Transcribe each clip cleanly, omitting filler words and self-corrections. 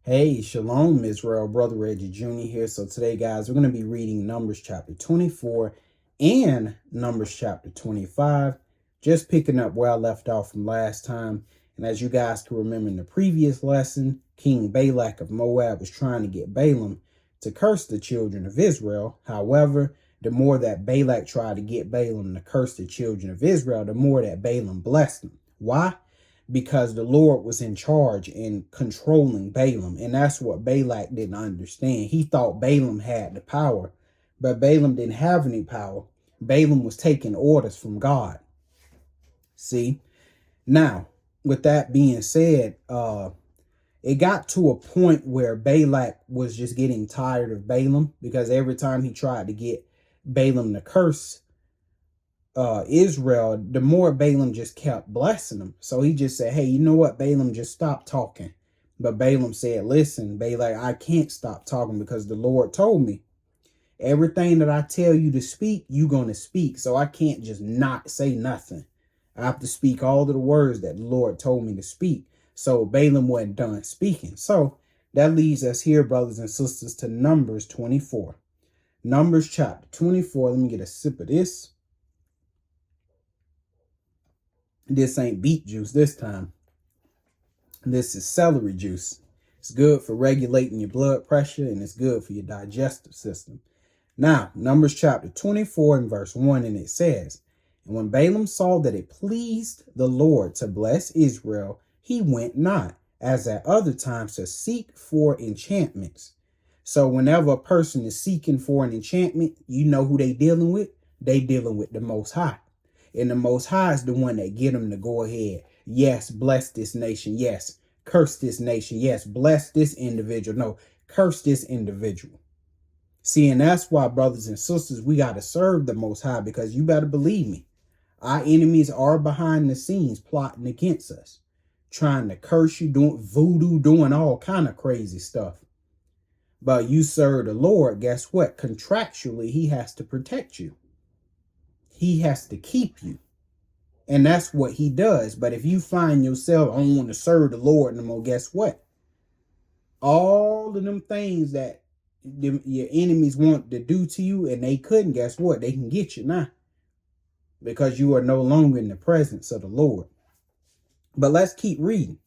Hey, Shalom, Israel. Brother Reggie Jr. here. So today, guys, we're going to be reading Numbers chapter 24 and Numbers chapter 25, just picking up where I left off from last time. And as you guys can remember in the previous lesson, King Balak of Moab was trying to get Balaam to curse the children of Israel. However, the more that Balak tried to get Balaam to curse the children of Israel, the more that Balaam blessed them. Why? Because the Lord was in charge and controlling Balaam. And that's what Balak didn't understand. He thought Balaam had the power, but Balaam didn't have any power. Balaam was taking orders from God. See? Now, with that being said, it got to a point where Balak was just getting tired of Balaam, because every time he tried to get Balaam to curse Israel, the more Balaam just kept blessing him. So he just said, hey, you know what, Balaam, just stop talking. But Balaam said, listen, Balak, I can't stop talking because the Lord told me everything that I tell you to speak, you're going to speak. So I can't just not say nothing. I have to speak all of the words that the Lord told me to speak. So Balaam wasn't done speaking. So that leads us here, brothers and sisters, to Numbers 24. Numbers chapter 24. Let me get a sip of this. This ain't beet juice this time. This is celery juice. It's good for regulating your blood pressure, and it's good for your digestive system. Now, Numbers chapter 24 and verse 1, and it says, and when Balaam saw that it pleased the Lord to bless Israel, he went not, as at other times, to seek for enchantments. So whenever a person is seeking for an enchantment, you know who they dealing with? They dealing with the Most High. And the Most High is the one that get them to go ahead. Yes, bless this nation. Yes, curse this nation. Yes, bless this individual. No, curse this individual. See, and that's why, brothers and sisters, we got to serve the Most High, because you better believe me, our enemies are behind the scenes plotting against us, trying to curse you, doing voodoo, doing all kind of crazy stuff. But you serve the Lord, guess what? Contractually, he has to protect you. He has to keep you. And that's what he does. But if you find yourself, I don't want to serve the Lord no more, guess what? All of them things that your enemies want to do to you and they couldn't, guess what? They can get you now, because you are no longer in the presence of the Lord. But let's keep reading.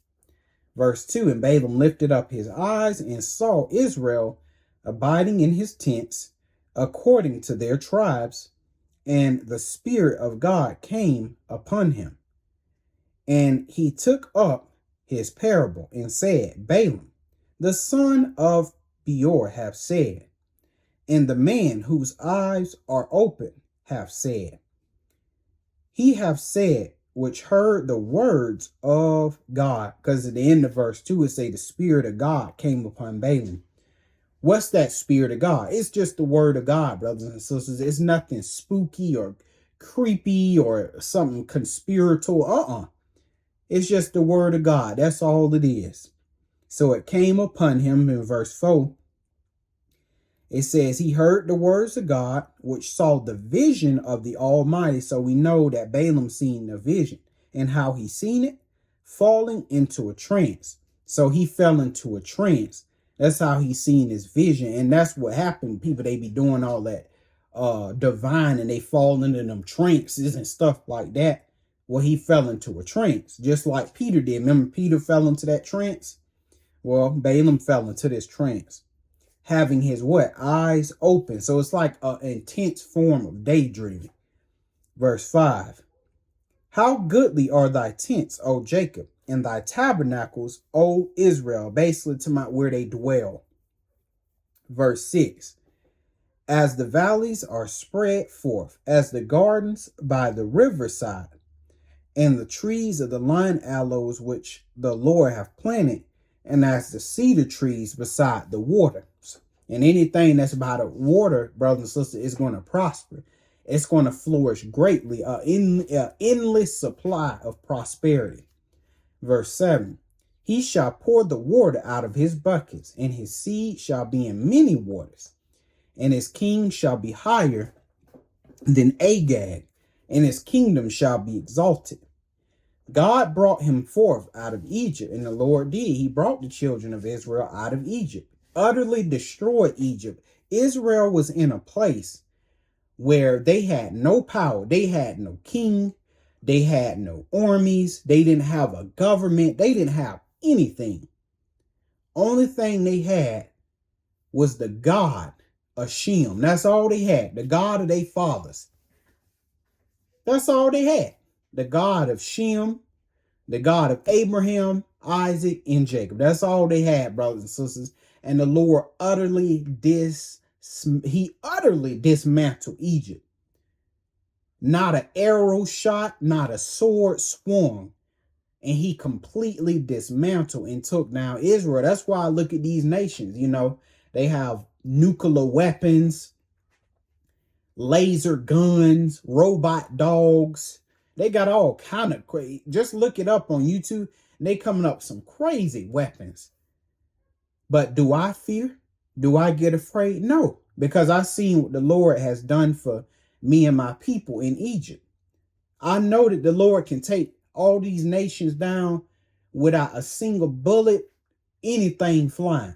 Verse 2, and Balaam lifted up his eyes and saw Israel abiding in his tents according to their tribes, and the Spirit of God came upon him. And he took up his parable and said, Balaam, the son of Beor, hath said, and the man whose eyes are open hath said, he hath said, which heard the words of God. Because at the end of verse 2, it say the Spirit of God came upon Balaam. What's that Spirit of God? It's just the word of God, brothers and sisters. It's nothing spooky or creepy or something conspiratorial. It's just the word of God. That's all it is. So it came upon him in verse 4. It says he heard the words of God, which saw the vision of the Almighty. So we know that Balaam seen the vision, and how he seen it, falling into a trance. So he fell into a trance. That's how he seen his vision. And that's what happened. People, they be doing all that divine, and they fall into them trances and stuff like that. Well, he fell into a trance, just like Peter did. Remember, Peter fell into that trance? Well, Balaam fell into this trance, having his what? Eyes open. So it's like an intense form of daydreaming. Verse 5. How goodly are thy tents, O Jacob, and thy tabernacles, O Israel. Basically to where they dwell. Verse 6. As the valleys are spread forth, as the gardens by the riverside, and the trees of the lion aloes which the Lord hath planted, and as the cedar trees beside the waters. And anything that's by the water, brothers and sisters, is going to prosper. It's going to flourish greatly, endless supply of prosperity. Verse 7, he shall pour the water out of his buckets, and his seed shall be in many waters, and his king shall be higher than Agag, and his kingdom shall be exalted. God brought him forth out of Egypt, and the Lord did. He brought the children of Israel out of Egypt, utterly destroyed Egypt. Israel was in a place where they had no power. They had no king. They had no armies. They didn't have a government. They didn't have anything. Only thing they had was the God of Shem. That's all they had. The God of their fathers. That's all they had. The God of Shem, the God of Abraham, Isaac, and Jacob. That's all they had, brothers and sisters. And the Lord utterly dismantled Egypt. Not an arrow shot, not a sword swung. And he completely dismantled and took down Israel. That's why I look at these nations. You know, they have nuclear weapons, laser guns, robot dogs. They got all kind of crazy. Just look it up on YouTube. They coming up with some crazy weapons. But do I fear? Do I get afraid? No, because I seen what the Lord has done for me and my people in Egypt. I know that the Lord can take all these nations down without a single bullet, anything flying.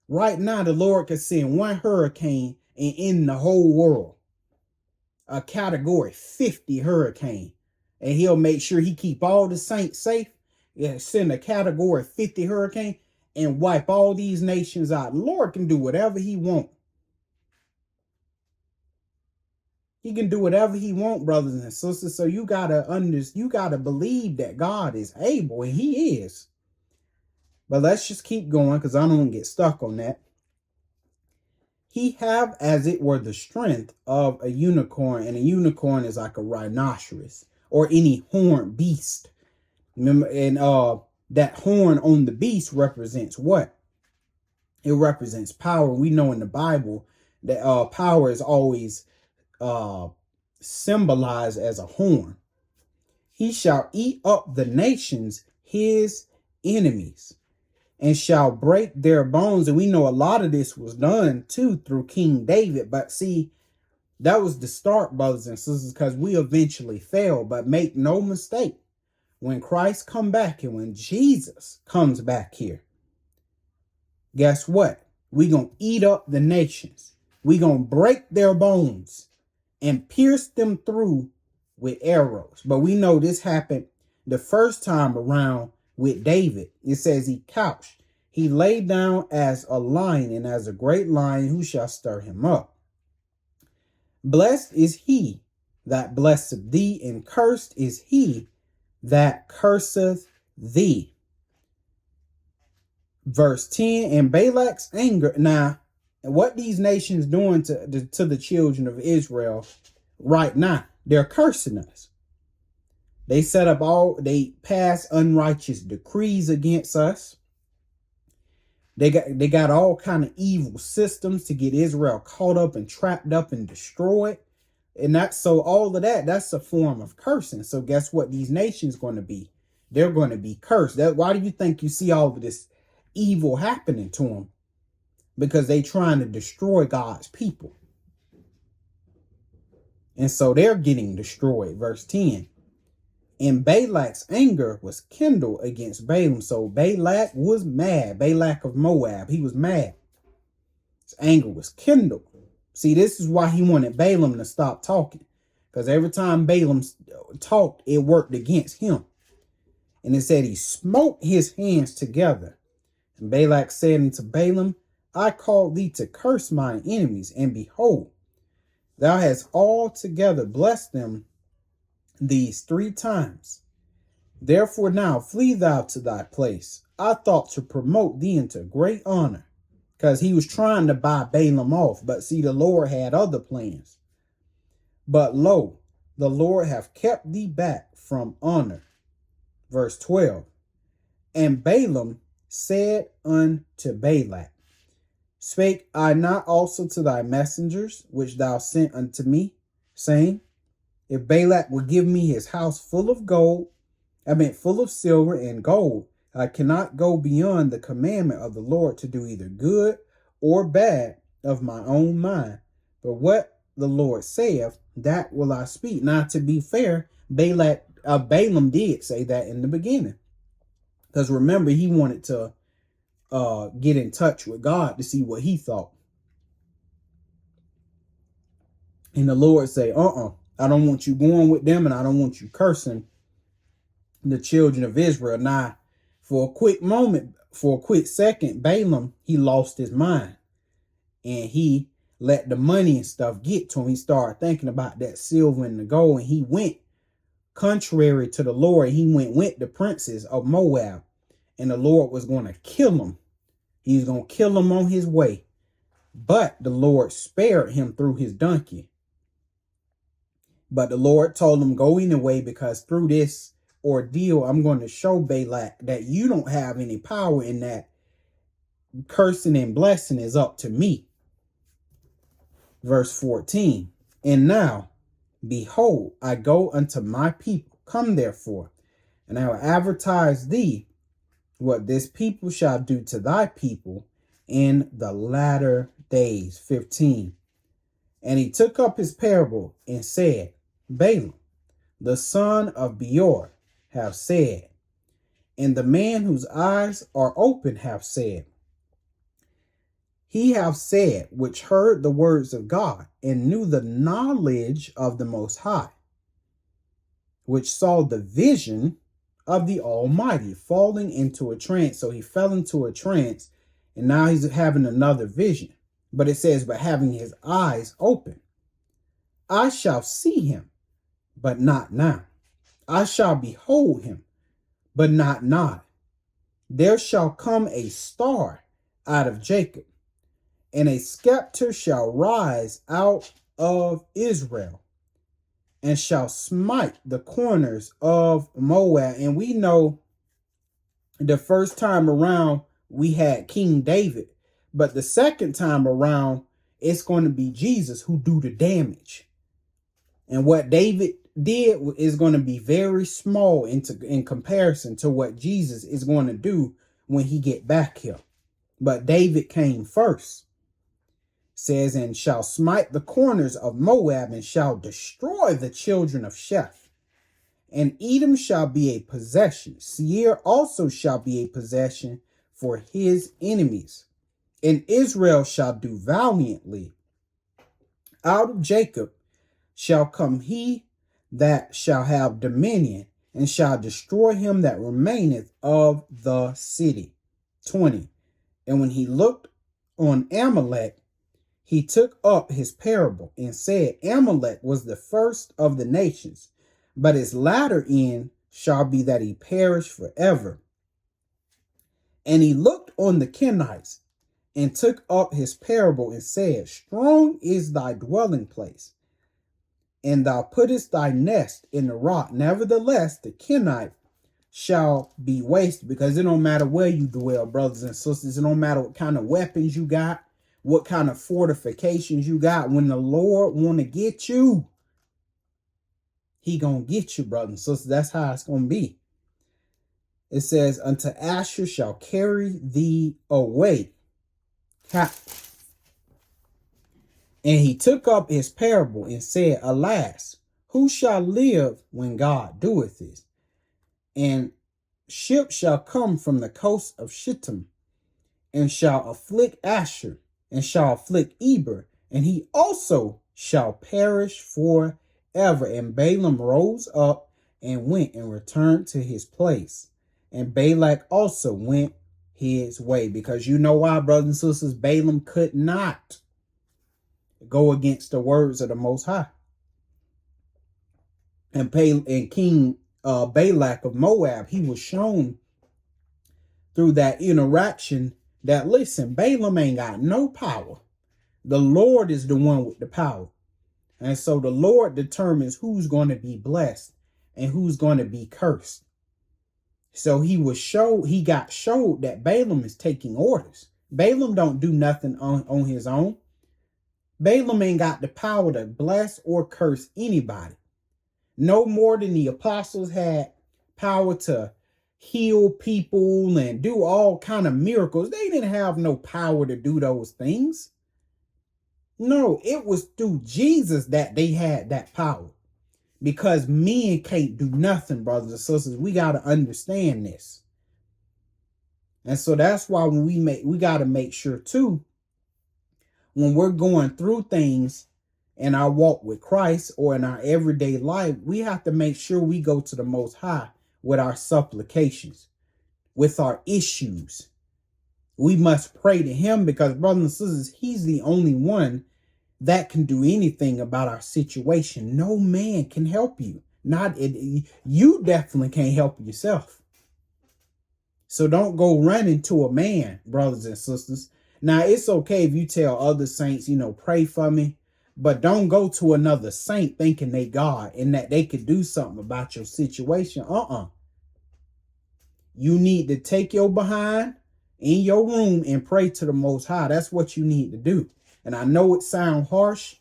Right now, the Lord can send one hurricane and end the whole world. A category 50 hurricane. And he'll make sure he keep all the saints safe. Yeah, send a category 50 hurricane and wipe all these nations out. The Lord can do whatever he wants. He can do whatever he wants, brothers and sisters. So you gotta believe that God is able, and he is. But let's just keep going, because I don't want to get stuck on that. He have as it were the strength of a unicorn, and a unicorn is like a rhinoceros or any horned beast. Remember, and that horn on the beast represents what? It represents power. We know in the Bible that power is always symbolized as a horn. He shall eat up the nations, his enemies, and shall break their bones. And we know a lot of this was done too through King David. But see, that was the start, brothers and sisters, because we eventually fell. But make no mistake, when Christ come back and when Jesus comes back here, guess what? We gonna eat up the nations. We gonna break their bones and pierce them through with arrows. But we know this happened the first time around with David. It says he couched. He lay down as a lion, and as a great lion, who shall stir him up? Blessed is he that blesseth thee, and cursed is he that curseth thee. Verse 10, and Balak's anger. Now, what these nations doing to the children of Israel right now? They're cursing us. They pass unrighteous decrees against us. They got all kind of evil systems to get Israel caught up and trapped up and destroyed. And that's a form of cursing. So guess what these nations going to be? They're going to be cursed. Why do you think you see all of this evil happening to them? Because they trying to destroy God's people. And so they're getting destroyed. Verse 10. And Balak's anger was kindled against Balaam. So Balak was mad. Balak of Moab. He was mad. His anger was kindled. See, this is why he wanted Balaam to stop talking. Because every time Balaam talked, it worked against him. And it said he smote his hands together. And Balak said unto Balaam, I called thee to curse mine enemies, and behold, thou hast altogether blessed them these 3 times. Therefore now flee thou to thy place. I thought to promote thee into great honor. Because he was trying to buy Balaam off. But see, the Lord had other plans. But lo, the Lord hath kept thee back from honor. Verse 12. And Balaam said unto Balak, spake I not also to thy messengers, which thou sent unto me, saying, if Balak will give me his house full of silver and gold, I cannot go beyond the commandment of the Lord to do either good or bad of my own mind. But what the Lord saith, that will I speak. Now, to be fair, Balak Balaam did say that in the beginning. Because remember, he wanted to get in touch with God to see what he thought. And the Lord say, I don't want you going with them, and I don't want you cursing the children of Israel. Now, for a quick moment, for a quick second, Balaam, he lost his mind. And he let the money and stuff get to him. He started thinking about that silver and the gold, and he went contrary to the Lord. He went with the princes of Moab, and the Lord was going to kill him. He was going to kill him on his way. But the Lord spared him through his donkey. But the Lord told him, go anyway, because through this ordeal, I'm going to show Balak that you don't have any power in that. Cursing and blessing is up to me. Verse 14. And now, behold, I go unto my people. Come therefore, and I will advertise thee what this people shall do to thy people in the latter days. 15. And he took up his parable and said, Balaam, the son of Beor, have said, and the man whose eyes are open have said, he have said, which heard the words of God and knew the knowledge of the Most High, which saw the vision of the Almighty, falling into a trance. So he fell into a trance, and now he's having another vision. But it says, but having his eyes open, I shall see him, but not now. I shall behold him, but not nigh. There shall come a star out of Jacob, and a scepter shall rise out of Israel, and shall smite the corners of Moab. And we know the first time around we had King David, but the second time around it's going to be Jesus who do the damage. And what David did is going to be very small in comparison to what Jesus is going to do when he get back here. But David came first. Says, and shall smite the corners of Moab, and shall destroy the children of Sheph. And Edom shall be a possession. Seir also shall be a possession for his enemies. And Israel shall do valiantly. Out of Jacob shall come he that shall have dominion, and shall destroy him that remaineth of the city. 20. And when he looked on Amalek, he took up his parable and said, Amalek was the first of the nations, but his latter end shall be that he perish forever. And he looked on the Kenites and took up his parable and said, strong is thy dwelling place, and thou puttest thy nest in the rock. Nevertheless, the Kenite shall be wasted, because it don't matter where you dwell, brothers and sisters. It don't matter what kind of weapons you got, what kind of fortifications you got. When the Lord want to get you, he gonna get you, brothers and sisters. That's how it's gonna be. It says, unto Asher shall carry thee away. And he took up his parable and said, alas, who shall live when God doeth this? And ships shall come from the coast of Shittim, and shall afflict Asher, and shall afflict Eber, and he also shall perish forever. And Balaam rose up and went and returned to his place. And Balak also went his way. Because you know why, brothers and sisters? Balaam could not go against the words of the Most High. And King Balak of Moab, he was shown through that interaction that, listen, Balaam ain't got no power. The Lord is the one with the power. And so the Lord determines who's going to be blessed and who's going to be cursed. So he got showed that Balaam is taking orders. Balaam don't do nothing on his own. Balaam ain't got the power to bless or curse anybody. No more than the apostles had power to heal people and do all kind of miracles. They didn't have no power to do those things. No, it was through Jesus that they had that power. because men can't do nothing, brothers and sisters. We got to understand this. And so that's why when we got to make sure too, when we're going through things in our walk with Christ or in our everyday life, we have to make sure we go to the Most High with our supplications, with our issues. We must pray to him because, brothers and sisters, he's the only one that can do anything about our situation. No man can help you. You definitely can't help yourself. So don't go running to a man, brothers and sisters. Now, it's okay if you tell other saints, pray for me, but don't go to another saint thinking they God and that they could do something about your situation. You need to take your behind in your room and pray to the Most High. That's what you need to do. And I know it sounds harsh,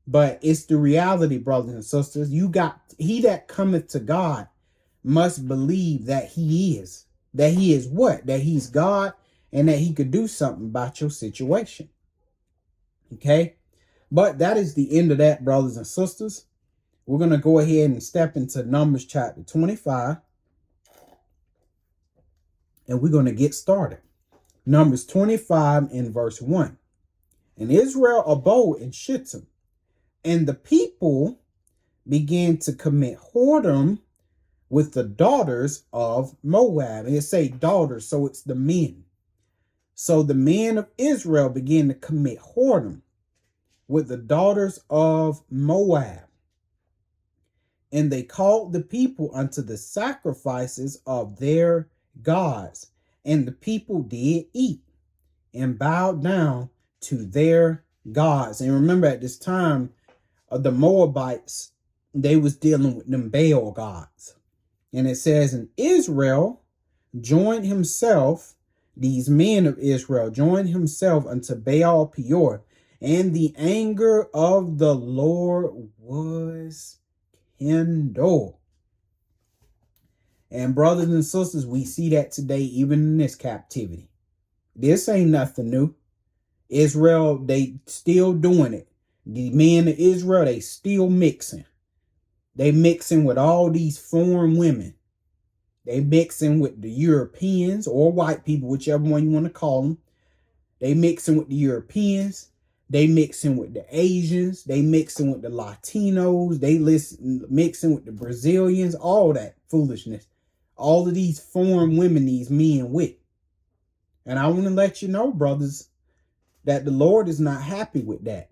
but it's the reality, brothers and sisters. He that cometh to God must believe that he is what? That he's God and that he could do something about your situation. Okay? But that is the end of that, brothers and sisters. We're going to go ahead and step into Numbers chapter 25. And we're going to get started. Numbers 25 and verse 1. And Israel abode in Shittim, and the people began to commit whoredom with the daughters of Moab. And it say daughters, so it's the men. So the men of Israel began to commit whoredom with the daughters of Moab. And they called the people unto the sacrifices of their gods. And the people did eat and bowed down to their gods. And remember, at this time, the Moabites, they was dealing with them Baal gods. And it says, and Israel joined himself, these men of Israel joined himself unto Baal Peor, and the anger of the Lord was kindled. And brothers and sisters, we see that today, even in this captivity. This ain't nothing new. Israel, they still doing it. The men of Israel, they still mixing. They mixing with all these foreign women. They mixing with the Europeans or white people, whichever one you want to call them. They mixing with the Europeans. They mixing with the Asians. They mixing with the Latinos. They mixing with the Brazilians. All that foolishness. All of these foreign women, these men with. And I want to let you know, brothers, that the Lord is not happy with that.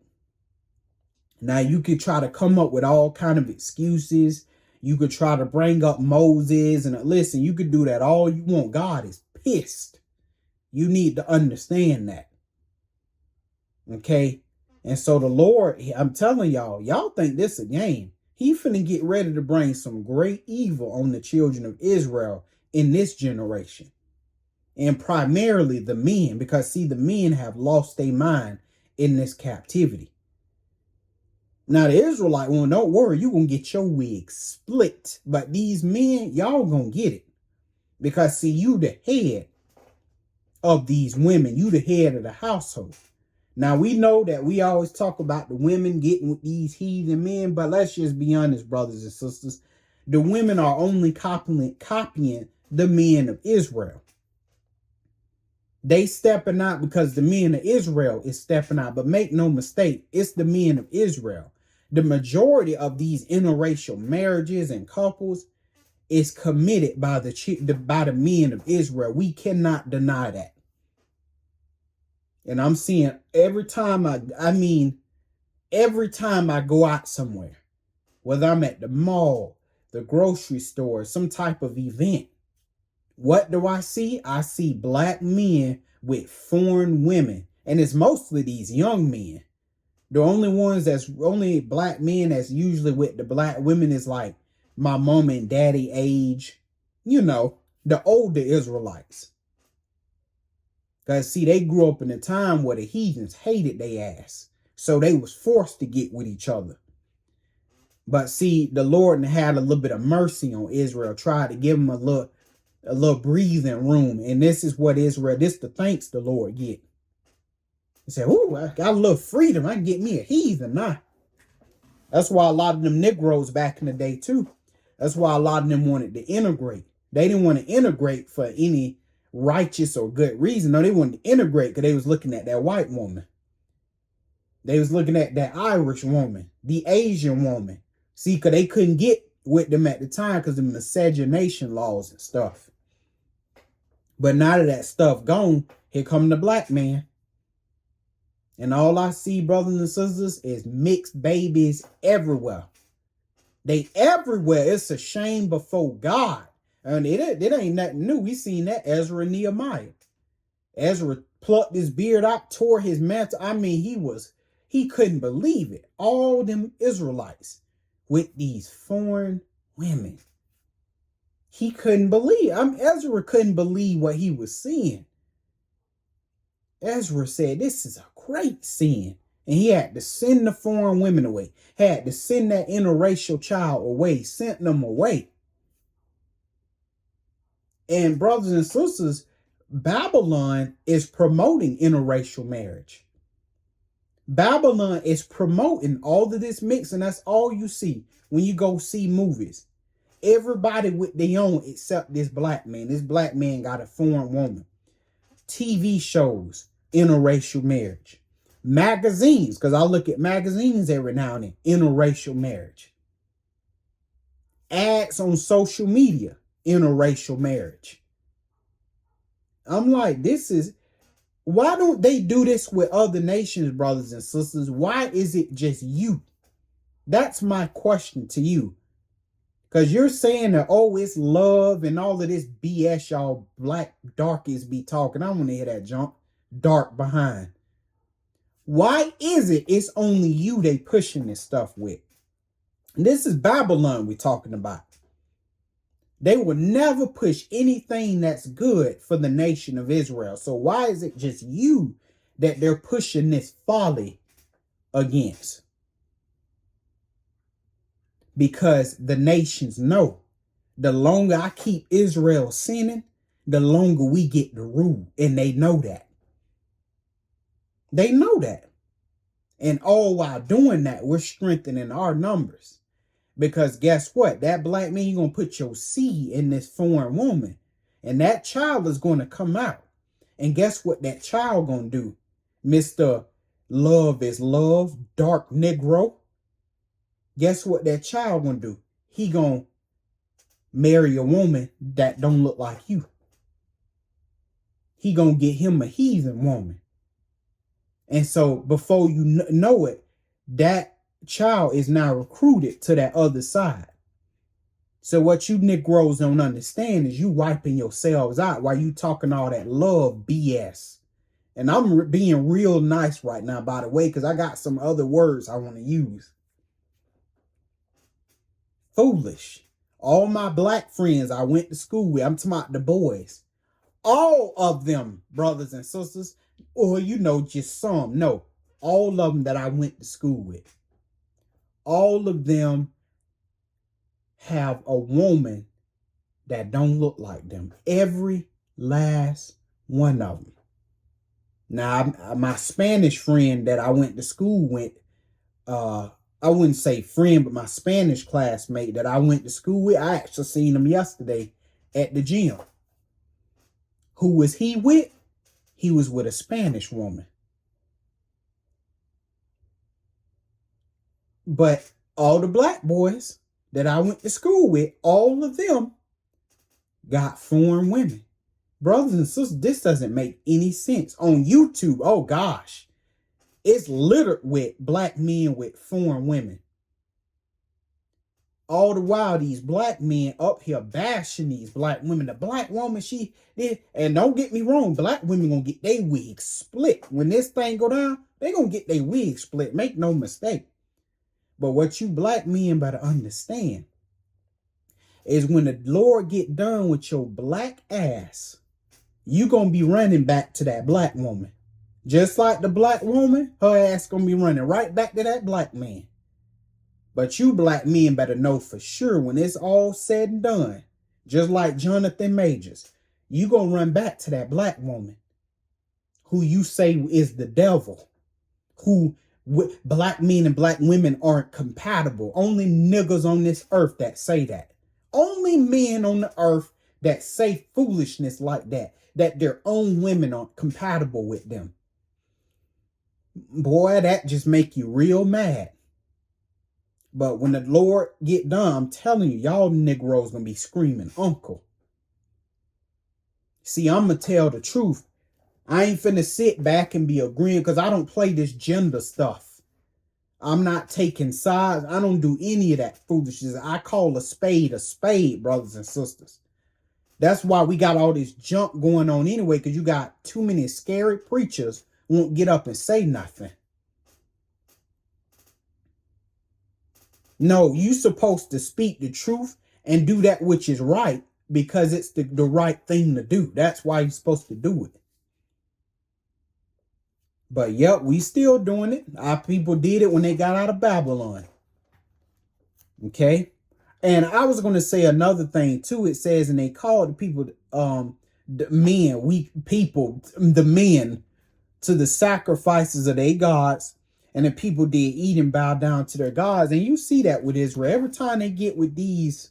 Now, you could try to come up with all kind of excuses. You could try to bring up Moses. And listen, you could do that all you want. God is pissed. You need to understand that. Okay? And so the Lord, I'm telling y'all think this a game. He finna get ready to bring some great evil on the children of Israel in this generation. And primarily the men, because see, the men have lost their mind in this captivity. Now the Israelite one, don't worry, you're going to get your wig split. But these men, y'all going to get it. Because see, you the head of these women. You the head of the household. Now we know that we always talk about the women getting with these heathen men. But let's just be honest, brothers and sisters. The women are only copying the men of Israel. They stepping out because the men of Israel is stepping out. But make no mistake, it's the men of Israel. The majority of these interracial marriages and couples is committed by the men of Israel. We cannot deny that. And I'm seeing every time I go out somewhere, whether I'm at the mall, the grocery store, some type of event, what do I see? I see black men with foreign women. And it's mostly these young men. The only black men that's usually with the black women is like my mom and daddy age. The older Israelites. Because see, they grew up in a time where the heathens hated their ass. So they was forced to get with each other. But see, the Lord had a little bit of mercy on Israel, tried to give them a little breathing room. And this is what Israel, this the thanks the Lord get. He said, ooh, I got a little freedom. I can get me a heathen now. That's why a lot of them Negroes back in the day too. That's why a lot of them wanted to integrate. They didn't want to integrate for any righteous or good reason. No, they wanted to integrate because they was looking at that white woman. They was looking at that Irish woman, the Asian woman. See, because they couldn't get with them at the time because of the miscegenation laws and stuff. But now that stuff gone, here come the black man. And all I see, brothers and sisters, is mixed babies everywhere. They everywhere. It's a shame before God. And it ain't nothing new. We seen that Ezra and Nehemiah. Ezra plucked his beard out, tore his mantle. I mean, he couldn't believe it. All them Israelites with these foreign women. He couldn't believe. Ezra couldn't believe what he was seeing. Ezra said, this is a great sin. And he had to send the foreign women away. Had to send that interracial child away. Sent them away. And brothers and sisters, Babylon is promoting interracial marriage. Babylon is promoting all of this mix. And that's all you see when you go see movies. Everybody with their own except this black man. This black man got a foreign woman. TV shows, interracial marriage. Magazines, because I look at magazines every now and then, interracial marriage. Ads on social media, interracial marriage. I'm like, why don't they do this with other nations, brothers and sisters? Why is it just you? That's my question to you. Because you're saying that, oh, it's love and all of this BS y'all black darkies be talking. I don't want to hear that junk. Dark behind. Why is it's only you they pushing this stuff with? And this is Babylon we're talking about. They will never push anything that's good for the nation of Israel. So why is it just you that they're pushing this folly against? Because the nations know the longer I keep Israel sinning, the longer we get to rule. And they know that. They know that. And all while doing that, we're strengthening our numbers. Because guess what? That black man, you're going to put your seed in this foreign woman. And that child is going to come out. And guess what that child going to do? Mr. Love is Love, Dark Negro. Guess what that child going to do? He going to marry a woman that don't look like you. He going to get him a heathen woman. And so before you know it, that child is now recruited to that other side. So what you Negroes don't understand is you wiping yourselves out while you talking all that love BS. And I'm being real nice right now, by the way, because I got some other words I want to use. Foolish. All my black friends I went to school with, I'm talking about the boys. All of them, brothers and sisters, or just some. No, all of them that I went to school with. All of them have a woman that don't look like them. Every last one of them. Now, my Spanish friend that I went to school with, I wouldn't say friend, but my Spanish classmate that I went to school with, I actually seen him yesterday at the gym. Who was he with? He was with a Spanish woman. But all the black boys that I went to school with, all of them got foreign women. Brothers and sisters, this doesn't make any sense. On YouTube, oh gosh, it's littered with black men with foreign women. All the while, these black men up here bashing these black women. The black woman, she did, and don't get me wrong, black women gonna get their wigs split. When this thing go down, they gonna get their wigs split. Make no mistake. But what you black men better understand is when the Lord get done with your black ass, you gonna be running back to that black woman. Just like the black woman, her ass gonna be running right back to that black man. But you black men better know for sure when it's all said and done, just like Jonathan Majors, you gonna run back to that black woman who you say is the devil, who Black men and black women aren't compatible. Only niggas on this earth that say that. Only men on the earth that say foolishness like that their own women aren't compatible with them. Boy, that just make you real mad. But when the Lord get done, I'm telling you, y'all Negroes gonna be screaming, uncle. See, I'm gonna tell the truth. I ain't finna sit back and be agreeing, because I don't play this gender stuff. I'm not taking sides. I don't do any of that foolishness. I call a spade, brothers and sisters. That's why we got all this junk going on anyway, because you got too many scary preachers who won't get up and say nothing. No, you supposed to speak the truth and do that which is right, because it's the right thing to do. That's why you're supposed to do it. But yep, we still doing it. Our people did it when they got out of Babylon. Okay. And I was going to say another thing too. It says, and they called the people, the men to the sacrifices of their gods. And the people did eat and bow down to their gods. And you see that with Israel. Every time they get with these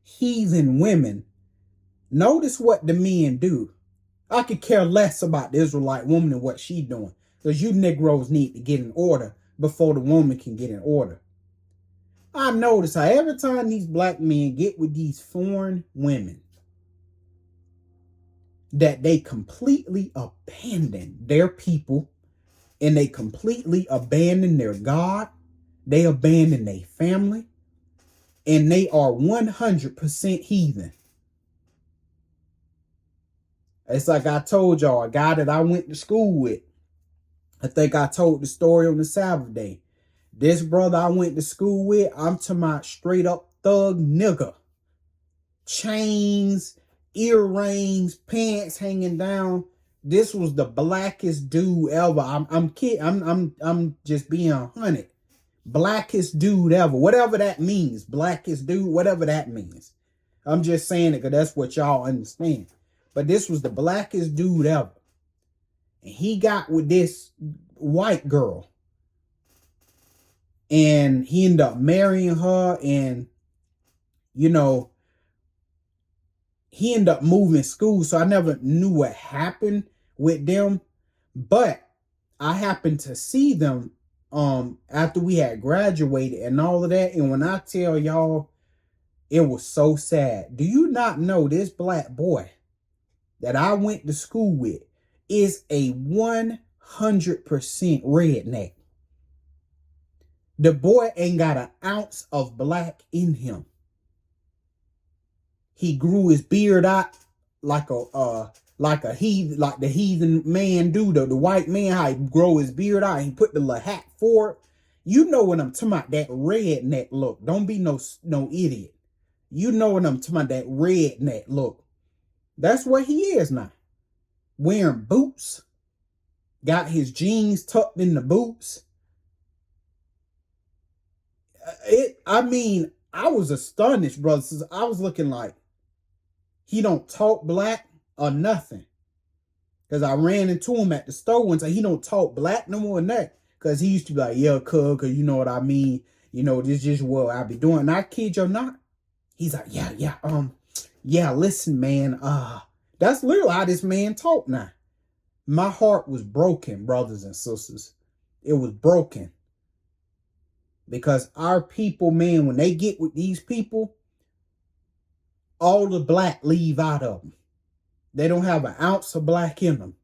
heathen women, notice what the men do. I could care less about the Israelite woman and what she's doing, because you Negroes need to get in order before the woman can get in order. I notice how every time these black men get with these foreign women, that they completely abandon their people, and they completely abandon their God. They abandon their family, and they are 100% heathen. It's like I told y'all, a guy that I went to school with. I think I told the story on the Sabbath day. This brother I went to school with, I'm talking about straight up thug nigga. Chains, earrings, pants hanging down. This was the blackest dude ever. I'm kidding. I'm just being 100. Blackest dude ever. Whatever that means. Blackest dude, whatever that means. I'm just saying it because that's what y'all understand. But this was the blackest dude ever. And he got with this white girl. And he ended up marrying her. And, you know, he ended up moving school. So I never knew what happened with them. But I happened to see them after we had graduated and all of that. And when I tell y'all, it was so sad. Do you not know this black boy that I went to school with is a 100% redneck? The boy ain't got an ounce of black in him. He grew his beard out like the heathen man do, the white man, how he grow his beard out. He put the little hat for it. You know what I'm talking about, that redneck look. Don't be no idiot. You know what I'm talking about, that redneck look. That's what he is now. Wearing boots. Got his jeans tucked in the boots. I was astonished, brothers. I was looking like, he don't talk black or nothing. Because I ran into him at the store and said, he don't talk black no more than that. Because he used to be like, yeah, cuz, because you know what I mean. You know, this is just what I be doing. And I kid you not. He's like, yeah, listen, man. That's literally how this man talk now. My heart was broken, brothers and sisters. It was broken. Because our people, man, when they get with these people, all the black leave out of them. They don't have an ounce of black in them.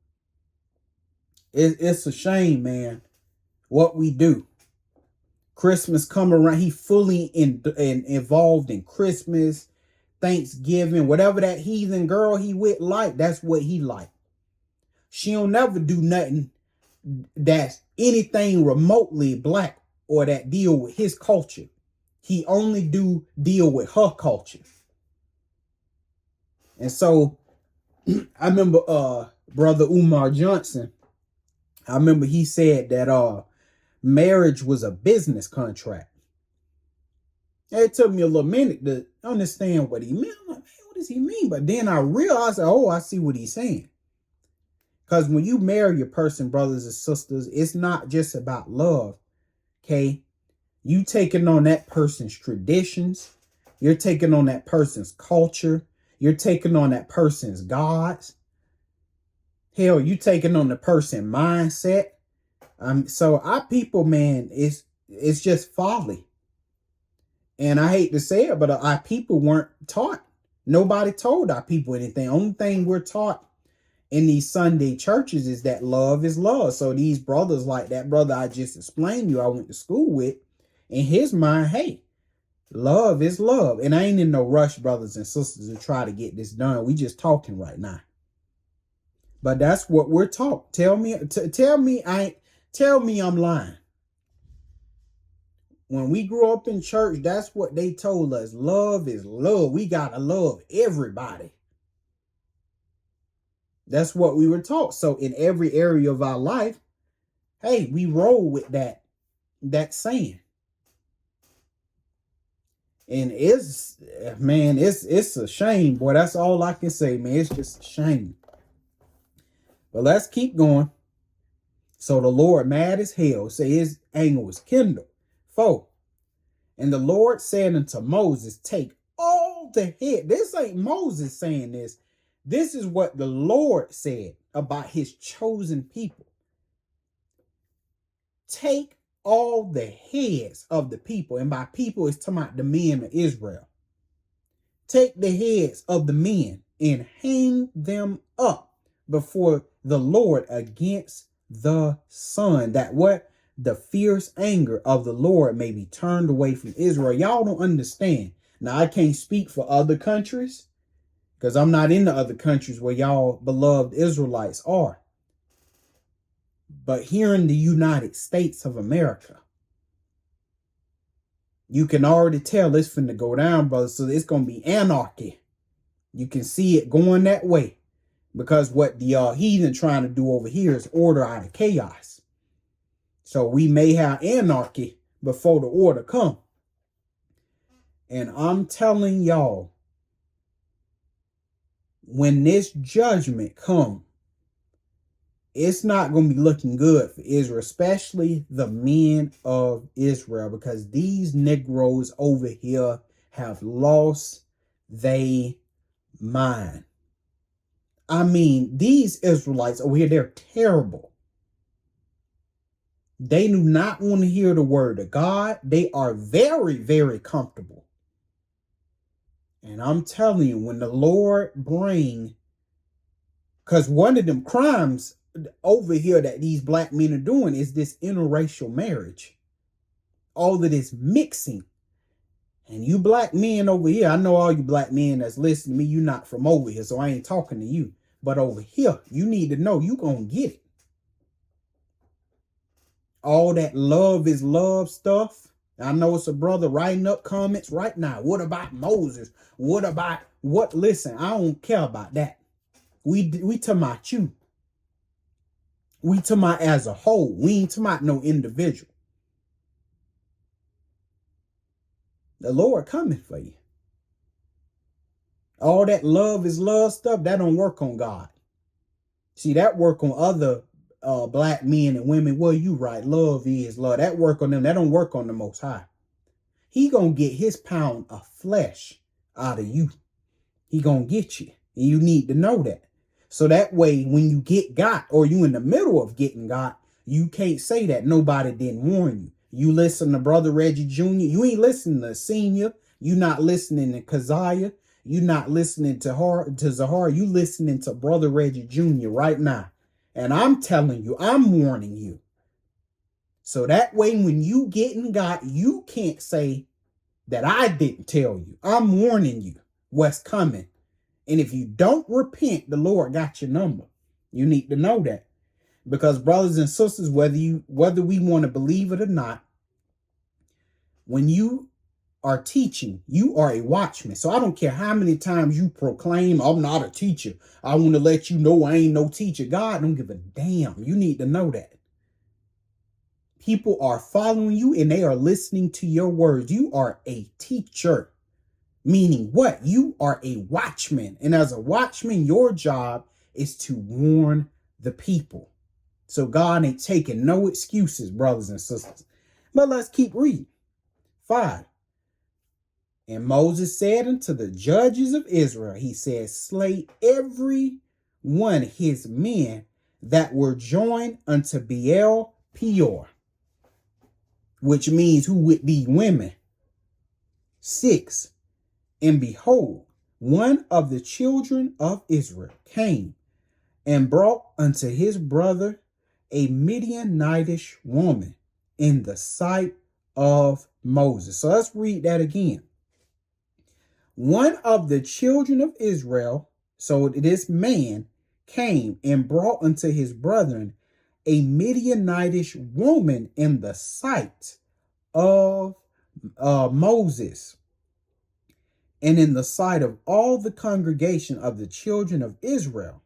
It's a shame, man, what we do. Christmas come around, he fully involved in Christmas, Thanksgiving, whatever that heathen girl he with like, that's what he like. She'll never do nothing that's anything remotely black or that deal with his culture. He only deal with her culture. And so I remember Brother Umar Johnson, I remember he said that marriage was a business contract. It took me a little minute to understand what he meant. I'm like, man, what does he mean? But then I realized, I see what he's saying. Because when you marry a person, brothers and sisters, it's not just about love. Okay. You taking on that person's traditions. You're taking on that person's culture. You're taking on that person's gods. Hell, you taking on the person mindset. So our people, man, it's just folly. And I hate to say it, but our people weren't taught. Nobody told our people anything. Only thing we're taught in these Sunday churches is that love is love. So these brothers, like that brother I just explained to you, I went to school with, in his mind, hey, love is love. And I ain't in no rush, brothers and sisters, to try to get this done. We just talking right now. But that's what we're taught. Tell me I'm lying. When we grew up in church, that's what they told us. Love is love. We gotta love everybody. That's what we were taught. So in every area of our life, hey, we roll with that saying. And it's a shame, boy. That's all I can say, man. It's just a shame. But let's keep going. So the Lord, mad as hell, say his anger was kindled. 4. And the Lord said unto Moses, take all the head. This ain't Moses saying this. This is what the Lord said about his chosen people. Take all the heads of the people. And by people, it's talking about the men of Israel. Take the heads of the men and hang them up before the Lord against the sun. That what? The fierce anger of the Lord may be turned away from Israel. Y'all don't understand. Now, I can't speak for other countries because I'm not in the other countries where y'all beloved Israelites are. But here in the United States of America, you can already tell it's finna go down, brother. So it's going to be anarchy. You can see it going that way because what the heathen trying to do over here is order out of chaos. So we may have anarchy before the order come. And I'm telling y'all, when this judgment come, it's not going to be looking good for Israel, especially the men of Israel, because these Negroes over here have lost their mind. I mean, these Israelites over here, they're terrible. They do not want to hear the word of God. They are very, very comfortable. And I'm telling you, when the Lord bring, because one of them crimes over here that these black men are doing is this interracial marriage. All of this mixing. And you black men over here, I know all you black men that's listening to me, you're not from over here, so I ain't talking to you. But over here, you need to know you gonna get it. All that love is love stuff. I know it's a brother writing up comments right now. What about Moses? What about what? Listen, I don't care about that. We talking about you. We talking about as a whole. We ain't talking about no individual. The Lord coming for you. All that love is love stuff, that don't work on God. See, that work on other black men and women. Well, you right. Love is love. That work on them. That don't work on the Most High. He gonna get his pound of flesh out of you. He gonna get you. And you need to know that. So that way, when you get got, or you in the middle of getting got, you can't say that nobody didn't warn you. You listen to Brother Reggie Jr. You ain't listening to Senior. You not listening to Keziah. You not listening to Zahar. You listening to Brother Reggie Jr. right now. And I'm telling you, I'm warning you. So that way, when you getting got, you can't say that I didn't tell you. I'm warning you what's coming. And if you don't repent, the Lord got your number. You need to know that. Because brothers and sisters, whether we want to believe it or not, when you are teaching, you are a watchman. So I don't care how many times you proclaim, I'm not a teacher. I want to let you know I ain't no teacher. God don't give a damn. You need to know that. People are following you and they are listening to your words. You are a teacher. Meaning what? You are a watchman. And as a watchman, your job is to warn the people. So God ain't taking no excuses, brothers and sisters. But let's keep reading. 5. And Moses said unto the judges of Israel, he said, slay every one his men that were joined unto Baal Peor, which means who would be women. 6. And behold, one of the children of Israel came and brought unto his brother a Midianitish woman in the sight of Moses. So let's read that again. One of the children of Israel, so this man, came and brought unto his brethren a Midianitish woman in the sight of Moses, and in the sight of all the congregation of the children of Israel,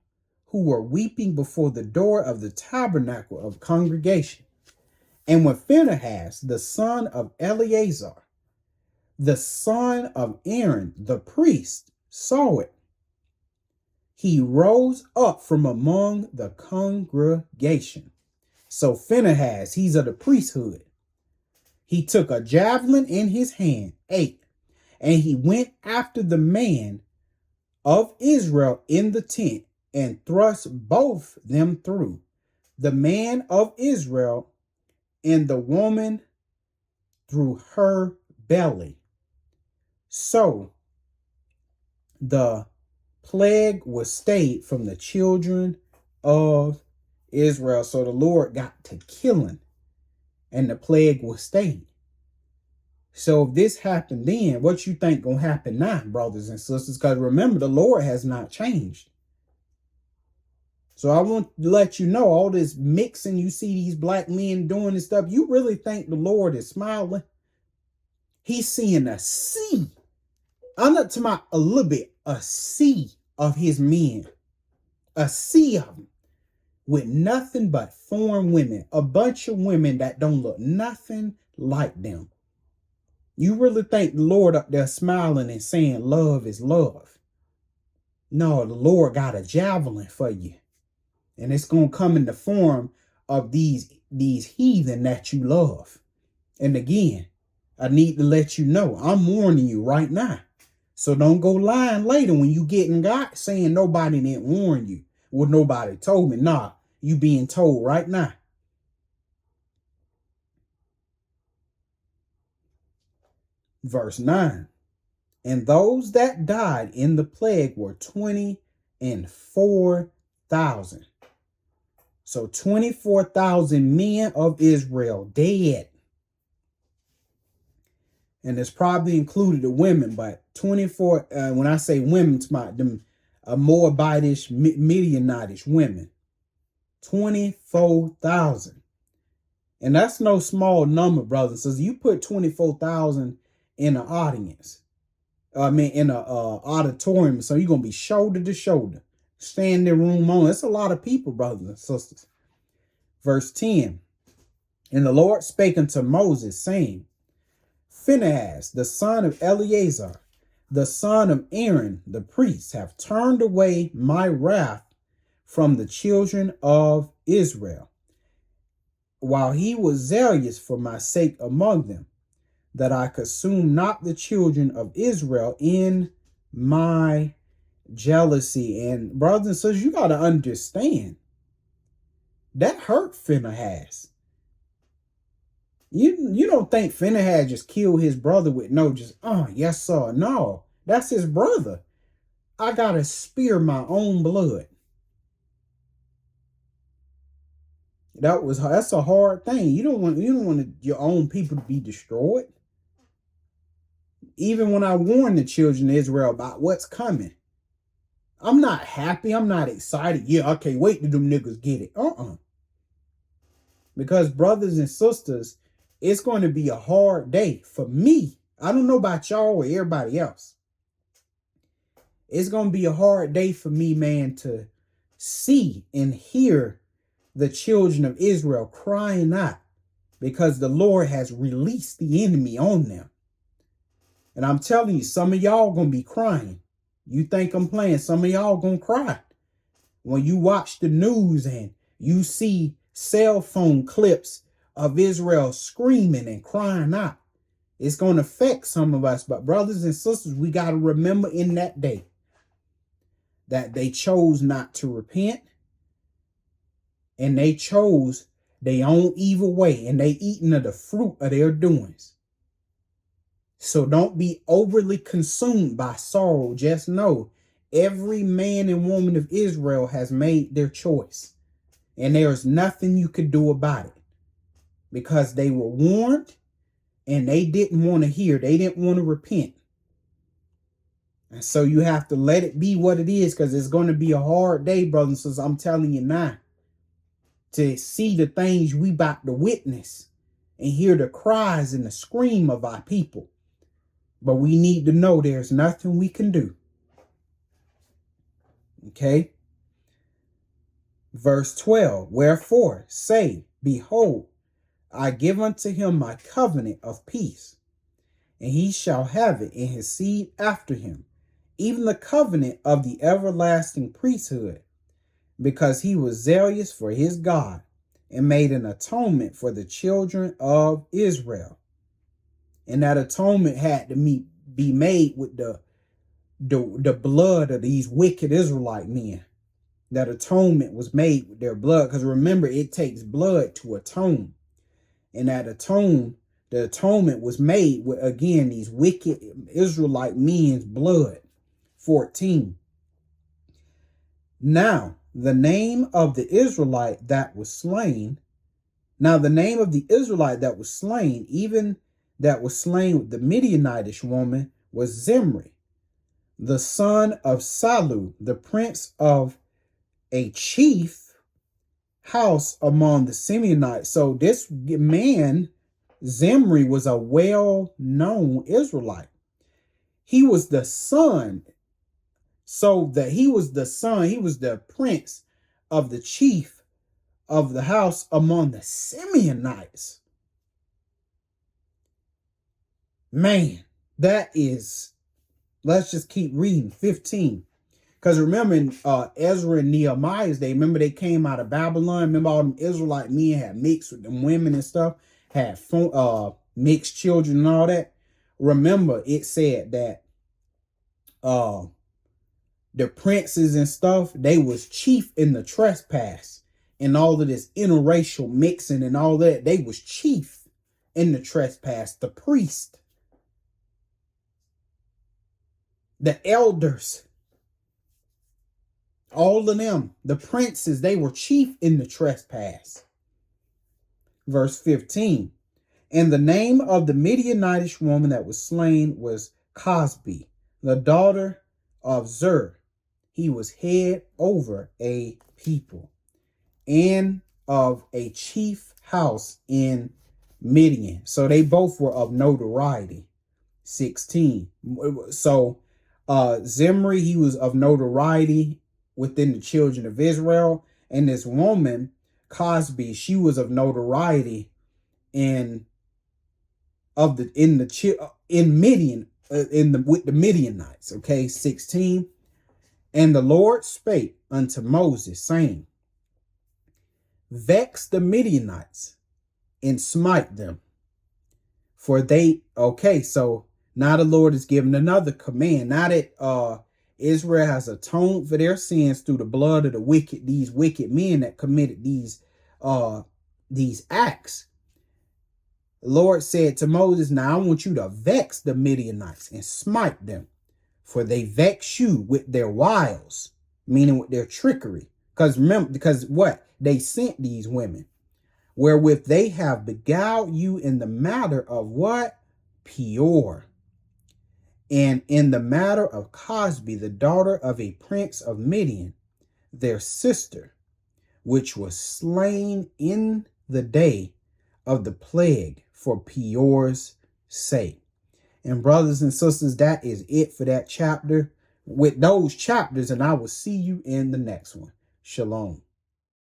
who were weeping before the door of the tabernacle of congregation. And when Phinehas, the son of Eleazar, the son of Aaron, the priest, saw it, he rose up from among the congregation. So Phinehas, he's of the priesthood. He took a javelin in his hand, 8, and he went after the man of Israel in the tent and thrust both them through, the man of Israel and the woman through her belly. So the plague was stayed from the children of Israel. So the Lord got to killing, and the plague was stayed. So if this happened then, what you think gonna happen now, brothers and sisters? Because remember, the Lord has not changed. So I want to let you know, all this mixing you see these black men doing and stuff, you really think the Lord is smiling? He's seeing a sea. I'm not talking about a little bit, a sea of his men. A sea of them with nothing but foreign women. A bunch of women that don't look nothing like them. You really think the Lord up there smiling and saying love is love? No, the Lord got a javelin for you. And it's going to come in the form of these heathen that you love. And again, I need to let you know, I'm warning you right now. So don't go lying later when you getting got saying nobody didn't warn you. Well, nobody told me. Nah, you being told right now. Verse 9. And those that died in the plague were 24,000. So 24,000 men of Israel dead. And it's probably included the women, but 24, when I say women, it's about them Moabitish, Midianitish women. 24,000. And that's no small number, brothers. So you put 24,000 in an audience. In an auditorium. So you're going to be shoulder to shoulder. Standing room on. It's a lot of people, brothers and sisters. Verse 10. And the Lord spake unto Moses, saying, Phinehas, the son of Eleazar, the son of Aaron, the priest, have turned away my wrath from the children of Israel, while he was zealous for my sake among them, that I consume not the children of Israel in my jealousy. And brothers and sisters, you got to understand, that hurt Phinehas. You don't think Phinehas just killed his brother with yes sir. No, that's his brother. I gotta spear my own blood. That's a hard thing. You don't want your own people to be destroyed. Even when I warn the children of Israel about what's coming, I'm not happy. I'm not excited. Yeah, I can't wait till them niggas get it. Because brothers and sisters, it's going to be a hard day for me. I don't know about y'all or everybody else. It's going to be a hard day for me, man, to see and hear the children of Israel crying out because the Lord has released the enemy on them. And I'm telling you, some of y'all going to be crying. You think I'm playing? Some of y'all going to cry. When you watch the news and you see cell phone clips of Israel screaming and crying out, it's going to affect some of us. But brothers and sisters, we got to remember in that day that they chose not to repent, and they chose their own evil way, and they eating of the fruit of their doings. So don't be overly consumed by sorrow. Just know every man and woman of Israel has made their choice, and there's nothing you could do about it, because they were warned and they didn't want to hear. They didn't want to repent. And so you have to let it be what it is, because it's going to be a hard day, brothers and sisters. I'm telling you now, to see the things we about to witness and hear the cries and the scream of our people. But we need to know there's nothing we can do. Okay. Verse 12, wherefore say, behold, I give unto him my covenant of peace, and he shall have it in his seed after him, even the covenant of the everlasting priesthood, because he was zealous for his God, and made an atonement for the children of Israel. And that atonement had to be made with the blood of these wicked Israelite men. That atonement was made with their blood, because remember, it takes blood to atone. And the atonement was made with, again, these wicked Israelite men's blood. 14. Now, the name of the Israelite that was slain, even that was slain with the Midianitish woman, was Zimri, the son of Salu, the prince of a chief house among the Simeonites. So this man, Zimri, was a well-known Israelite. He was the son. He was the prince of the chief of the house among the Simeonites. Man, let's just keep reading. 15. Because remember, in Ezra and Nehemiah's day, remember they came out of Babylon. Remember all them Israelite men had mixed with them women and stuff, had mixed children and all that. Remember, it said that the princes and stuff, they was chief in the trespass and all of this interracial mixing and all that. They was chief in the trespass. The priest, the elders, all of them, the princes, they were chief in the trespass. Verse 15. And the name of the Midianitish woman that was slain was Cosbi, the daughter of Zur. He was head over a people and of a chief house in Midian. So they both were of notoriety. 16. So Zimri, he was of notoriety within the children of Israel. And this woman, Cosbi, she was of notoriety in Midian, with the Midianites. Okay, 16. And the Lord spake unto Moses, saying, vex the Midianites and smite them. For they, okay, so now the Lord is giving another command. Now that Israel has atoned for their sins through the blood of these wicked men that committed these acts. The Lord said to Moses, now I want you to vex the Midianites and smite them. For they vex you with their wiles, meaning with their trickery. Because what? They sent these women, wherewith they have beguiled you in the matter of what? Peor. And in the matter of Cosbi, the daughter of a prince of Midian, their sister, which was slain in the day of the plague for Peor's sake. And brothers and sisters, that is it for that chapter with those chapters. And I will see you in the next one. Shalom.